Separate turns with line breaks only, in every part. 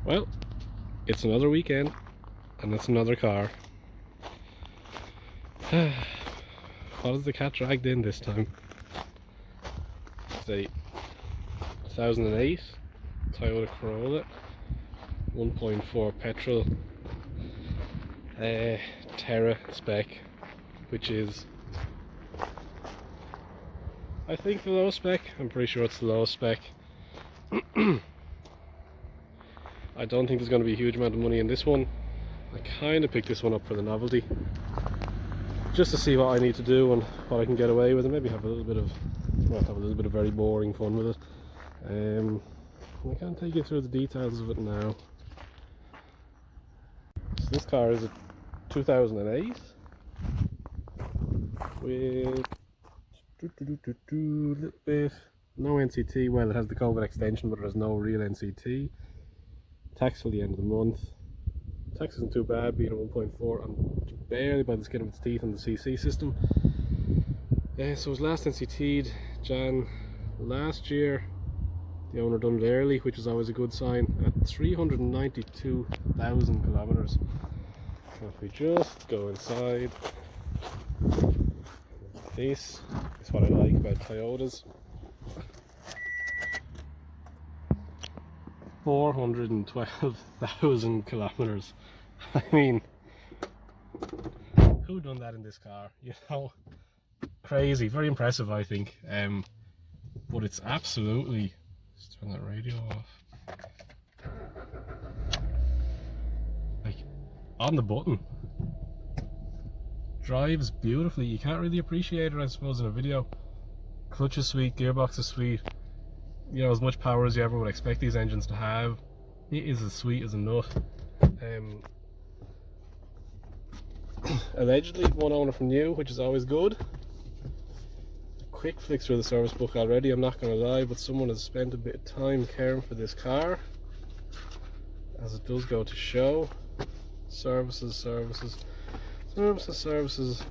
Well, it's another weekend and it's another car. What has the cat dragged in this time? It's a 2008 Toyota Corolla 1.4 petrol Terra spec, which is, I think, the low spec. I'm pretty sure it's the low spec. I don't think there's going to be a huge amount of money in this one. I kind of picked this one up for the novelty, just to see what I need to do and what I can get away with, and maybe have a little bit of, well, have a little bit of very boring fun with it. I can't take you through the details of it now. So this car is a 2008 with little bit, no NCT. Well, it has the COVID extension, but there's no real NCT. Tax till the end of the month. Tax isn't too bad, being a 1.4. I'm barely by the skin of its teeth on the CC system. So it was last NCT'd Jan last year. The owner done it early, which is always a good sign, at 392,000 kilometers. So if we just go inside, this is what I like about Toyotas. 412,000 kilometers. I mean, who done that in this car? You know, crazy. Very impressive, I think. But it's absolutely. Let's turn that radio off. Like, on the button. Drives beautifully. You can't really appreciate it, I suppose, in a video. Clutch is sweet, gearbox is sweet. You know, as much power as you ever would expect these engines to have. It is as sweet as a nut. Allegedly, one owner from new, which is always good. Quick flick through the service book already, I'm not going to lie, but someone has spent a bit of time caring for this car, as it does go to show. Services,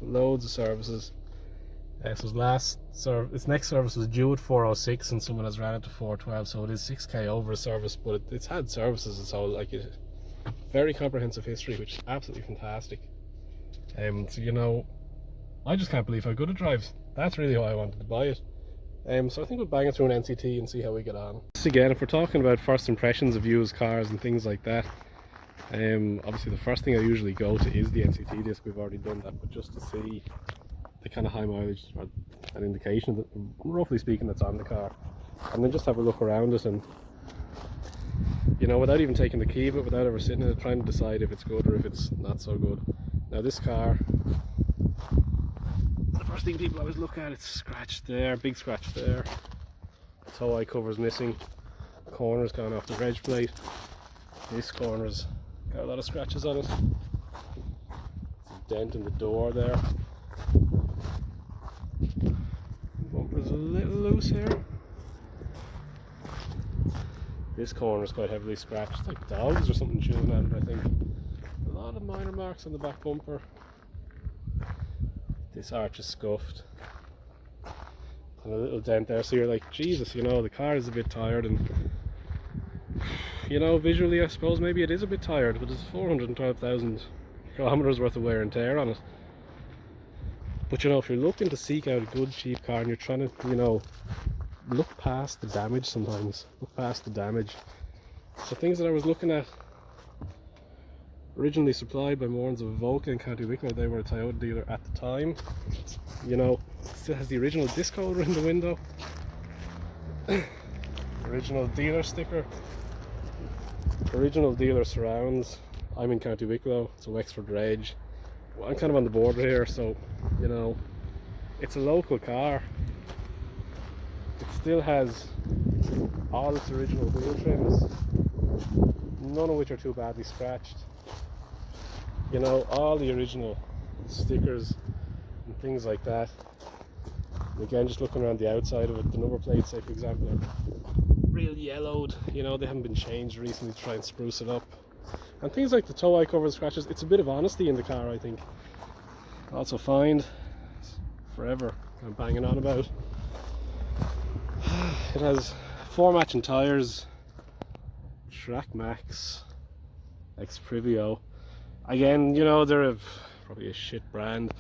loads of services. So its next service was due at 406 and someone has ran it to 412, so it is 6k over a service, but it's had services, so like it, very comprehensive history, which is absolutely fantastic. So, you know, I just can't believe how good it drives. That's really why I wanted to buy it. So I think we'll bang it through an NCT and see how we get on. Again, if we're talking about first impressions of used cars and things like that, obviously the first thing I usually go to is the NCT disc. We've already done that, but just to see the kind of high mileage, or an indication that, roughly speaking, that's on the car, and then just have a look around it, and, you know, without even taking the key of it, without ever sitting in it, trying to decide if it's good or if it's not so good. Now this car, the first thing people always look at, it's scratched there, big scratch there, the tow eye cover's missing, the corner's gone off the reg plate, this corner's got a lot of scratches on it, there's a dent in the door there, the bumper's a little loose here, this corner's quite heavily scratched, like dogs or something chewing at it, I think. A lot of minor marks on the back bumper. This arch is scuffed and a little dent there, so you're like, Jesus, you know, the car is a bit tired, and, you know, visually I suppose maybe it is a bit tired, but there's 412,000 kilometers worth of wear and tear on it. But, you know, if you're looking to seek out a good cheap car and you're trying to, you know, look past the damage sometimes, look past the damage. So things that I was looking at, originally supplied by Mourns of Volca in County Wicklow, they were a Toyota dealer at the time. You know, still has the original disc holder in the window, original dealer sticker, original dealer surrounds. I'm in County Wicklow, so Wexford Reg. Well, I'm kind of on the border here, so, you know, it's a local car. It still has all its original wheel trims, none of which are too badly scratched. You know, all the original stickers and things like that. And again, just looking around the outside of it, the number plates, say for example, are real yellowed. You know, they haven't been changed recently to try and spruce it up. And things like the tow eye cover scratches, it's a bit of honesty in the car, I think. Also find, forever I'm banging on about. It has 4 matching tyres, Track Max X Privio. Again, you know, they're probably a shit brand,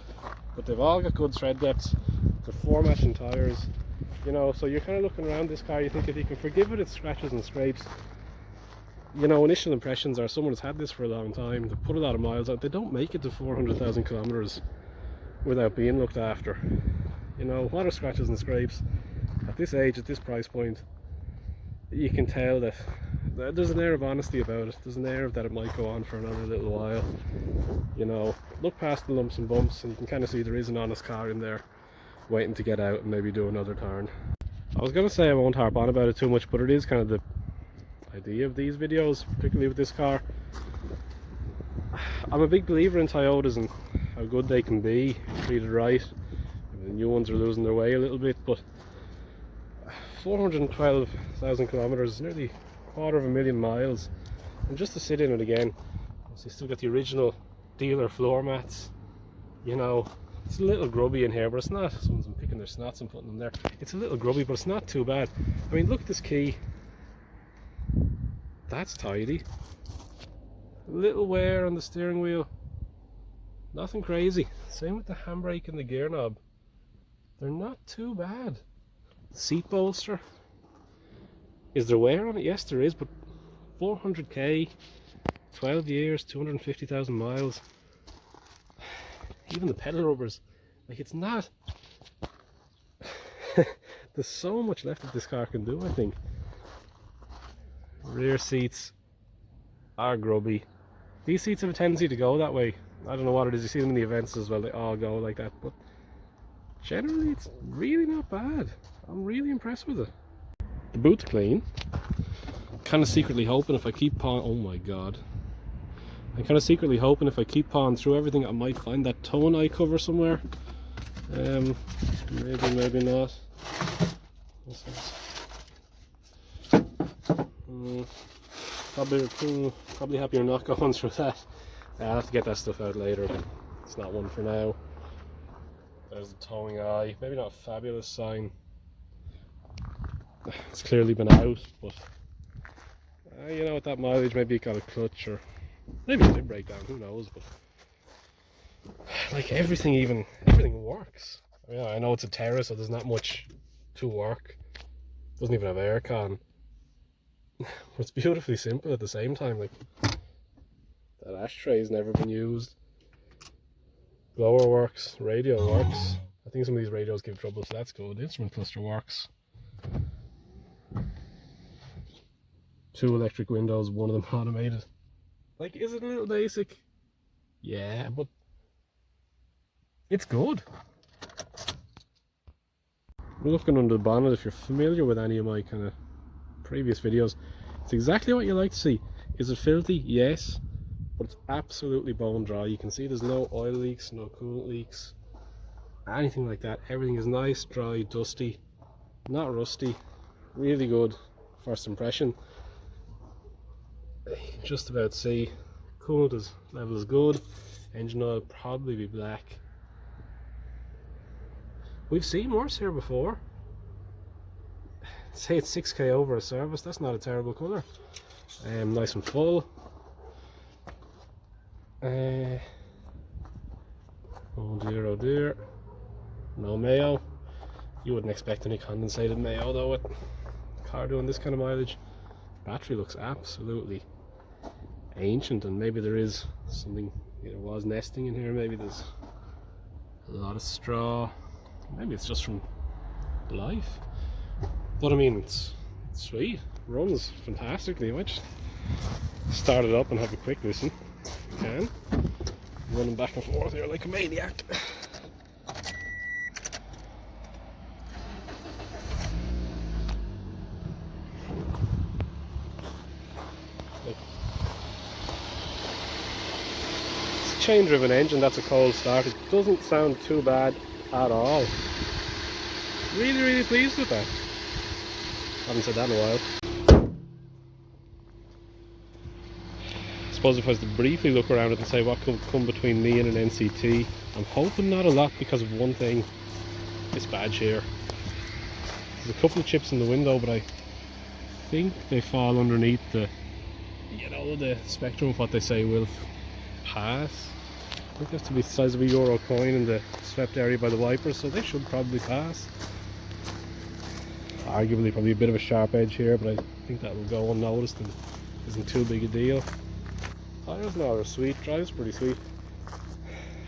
but they've all got good tread depths. They're 4 matching tyres, you know, so you're kind of looking around this car, you think if you can forgive it its scratches and scrapes, you know, initial impressions are someone has had this for a long time, they put a lot of miles out, they don't make it to 400,000 kilometers without being looked after. You know, what are scratches and scrapes? At this age, at this price point, you can tell that there's an air of honesty about it. There's an air of that it might go on for another little while. You know, look past the lumps and bumps and you can kind of see there is an honest car in there waiting to get out and maybe do another turn. I was going to say I won't harp on about it too much, but it is kind of the idea of these videos, particularly with this car. I'm a big believer in Toyotas and how good they can be treated right. The new ones are losing their way a little bit, but 412,000 kilometers, nearly 250,000 miles, and just to sit in it again, so you still got the original dealer floor mats. You know, it's a little grubby in here, but it's not. Someone's been picking their snots and putting them there. It's a little grubby, but it's not too bad. I mean, look at this key. That's tidy. A little wear on the steering wheel. Nothing crazy. Same with the handbrake and the gear knob. They're not too bad. Seat bolster. Is there wear on it? Yes, there is, but 400k, 12 years, 250,000 miles. Even the pedal rubbers, like, it's not. There's so much left that this car can do, I think. Rear seats are grubby. These seats have a tendency to go that way. I don't know what it is. You see them in the events as well, they all go like that, but generally it's really not bad. I'm really impressed with it. The boot's clean. I'm kind of secretly hoping if I keep pawing, oh my god, I'm kind of secretly hoping if I keep pawing through everything I might find that toe and eye cover somewhere. Maybe not. Probably happy you're not going through that. I'll have to get that stuff out later, but it's not one for now. There's the towing eye, maybe not a fabulous sign. It's clearly been out, but you know, at that mileage maybe it got a clutch, or maybe it did break down, who knows. But like everything works. I mean, I know it's a terrace, so there's not much to work. Doesn't even have aircon. But it's beautifully simple at the same time. Like, that ashtray's never been used. Blower works, radio works. I think some of these radios give trouble, so that's good. The instrument cluster works. 2 electric windows, one of them automated. Like, is it a little basic? Yeah, but it's good. Looking under the bonnet, if you're familiar with any of my kind of previous videos, it's exactly what you like to see. Is it filthy? Yes, but it's absolutely bone dry. You can see there's no oil leaks, no coolant leaks, anything like that. Everything is nice, dry, dusty, not rusty. Really good first impression. You can just about see coolant level is good. Engine oil probably be black. We've seen worse here before. Say it's 6k over a service, that's not a terrible colour. Nice and full. Oh dear, oh dear. No mayo. You wouldn't expect any condensated mayo though with a car doing this kind of mileage. Battery looks absolutely ancient, and maybe there is something, there was nesting in here, maybe there's a lot of straw, maybe it's just from life. But I mean, it's sweet, runs fantastically. I might just start it up and have a quick listen if you can. Running back and forth here like a maniac. It's a chain driven engine, that's a cold start. It doesn't sound too bad at all. Really pleased with that. Haven't said that in a while. I suppose if I was to briefly look around it and say what could come between me and an NCT, I'm hoping not a lot because of one thing, this badge here. There's a couple of chips in the window, but I think they fall underneath the you know, the spectrum of what they say will pass. I think they have to be the size of a euro coin in the swept area by the wipers, so they should probably pass. Arguably probably a bit of a sharp edge here, but I think that will go unnoticed and isn't too big a deal. Tires now are sweet, drives pretty sweet.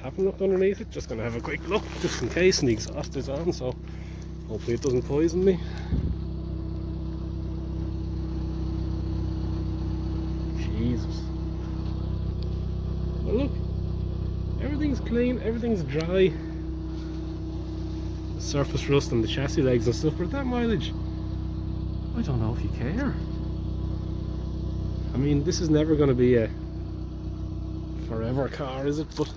Haven't looked underneath it, just gonna have a quick look just in case, and the exhaust is on, so hopefully it doesn't poison me. Jesus. But look, everything's clean, everything's dry. The surface rust on the chassis legs and stuff, but at that mileage, I don't know if you care. I mean, this is never going to be a forever car, is it? But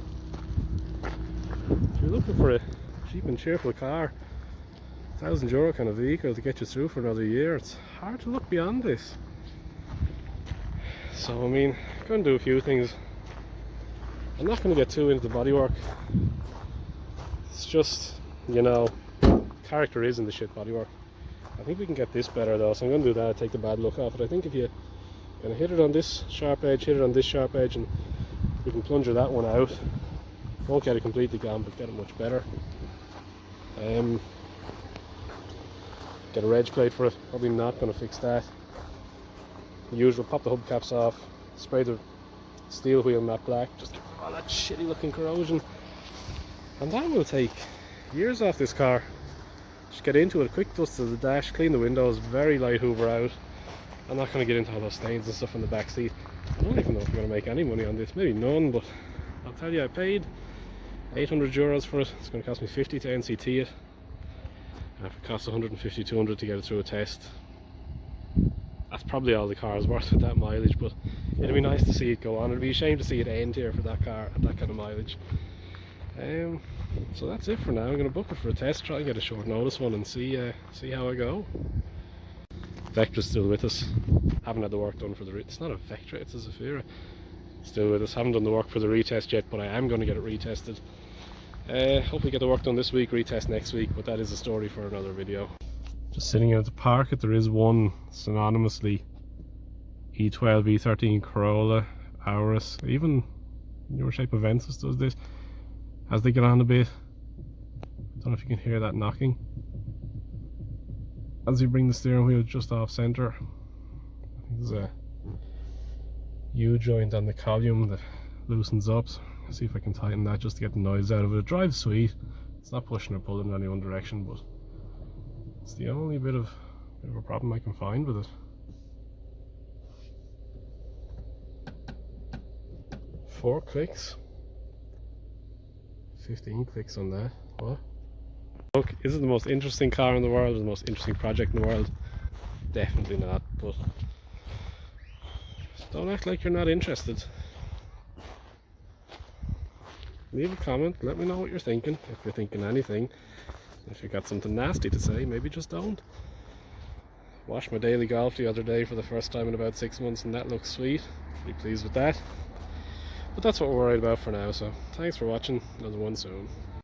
if you're looking for a cheap and cheerful car, €1,000 kind of vehicle to get you through for another year, it's hard to look beyond this. So I mean, I'm going to do a few things. I'm not going to get too into the bodywork. It's just, you know, character is in the shit bodywork. I think we can get this better though, so I'm going to do that, take the bad look off it. I think if you kind of hit it on this sharp edge, hit it on this sharp edge, and we can plunger that one out. Won't get it completely gone, but get it much better. Get a reg plate for it, probably not going to fix that. The usual, pop the hubcaps off, spray the steel wheel matte black, just get all that shitty looking corrosion. And that will take years off this car. Just get into it, quick dust to the dash, clean the windows, very light hoover out. I'm not going to get into all those stains and stuff in the back seat. I don't even know if I'm going to make any money on this, maybe none, but I'll tell you, I paid €800 for it. It's going to cost me 50 to NCT it. And if it costs 150, 200 to get it through a test, that's probably all the car is worth at that mileage. But it'd be nice to see it go on. It'd be a shame to see it end here for that car at that kind of mileage. So that's it for now. I'm going to book it for a test, try and get a short notice one and see how I go. Vectra's still with us. Haven't had the work done for the it's not a Vectra, it's a Zafira. Still with us. Haven't done the work for the retest yet, but I am going to get it retested. Hopefully get the work done this week, retest next week, but that is a story for another video. Just sitting here to park it, there is one synonymously E12, E13 Corolla, Auris, even newer shape of Ventus does this. As they get on a bit, I don't know if you can hear that knocking. As you bring the steering wheel just off centre, I think there's a U-joint on the column that loosens up. So I'll see if I can tighten that just to get the noise out of it. It drives sweet, it's not pushing or pulling in any one direction, but it's the only bit of a problem I can find with it. 4 clicks, 15 clicks on that. What? Look, is it the most interesting car in the world, or the most interesting project in the world? Definitely not, but don't act like you're not interested. Leave a comment, let me know what you're thinking, if you're thinking anything. If you've got something nasty to say, maybe just don't. Washed my daily golf the other day for the first time in about 6 months, and that looks sweet. Pretty pleased with that. But that's what we're worried about for now, so thanks for watching. Another one soon.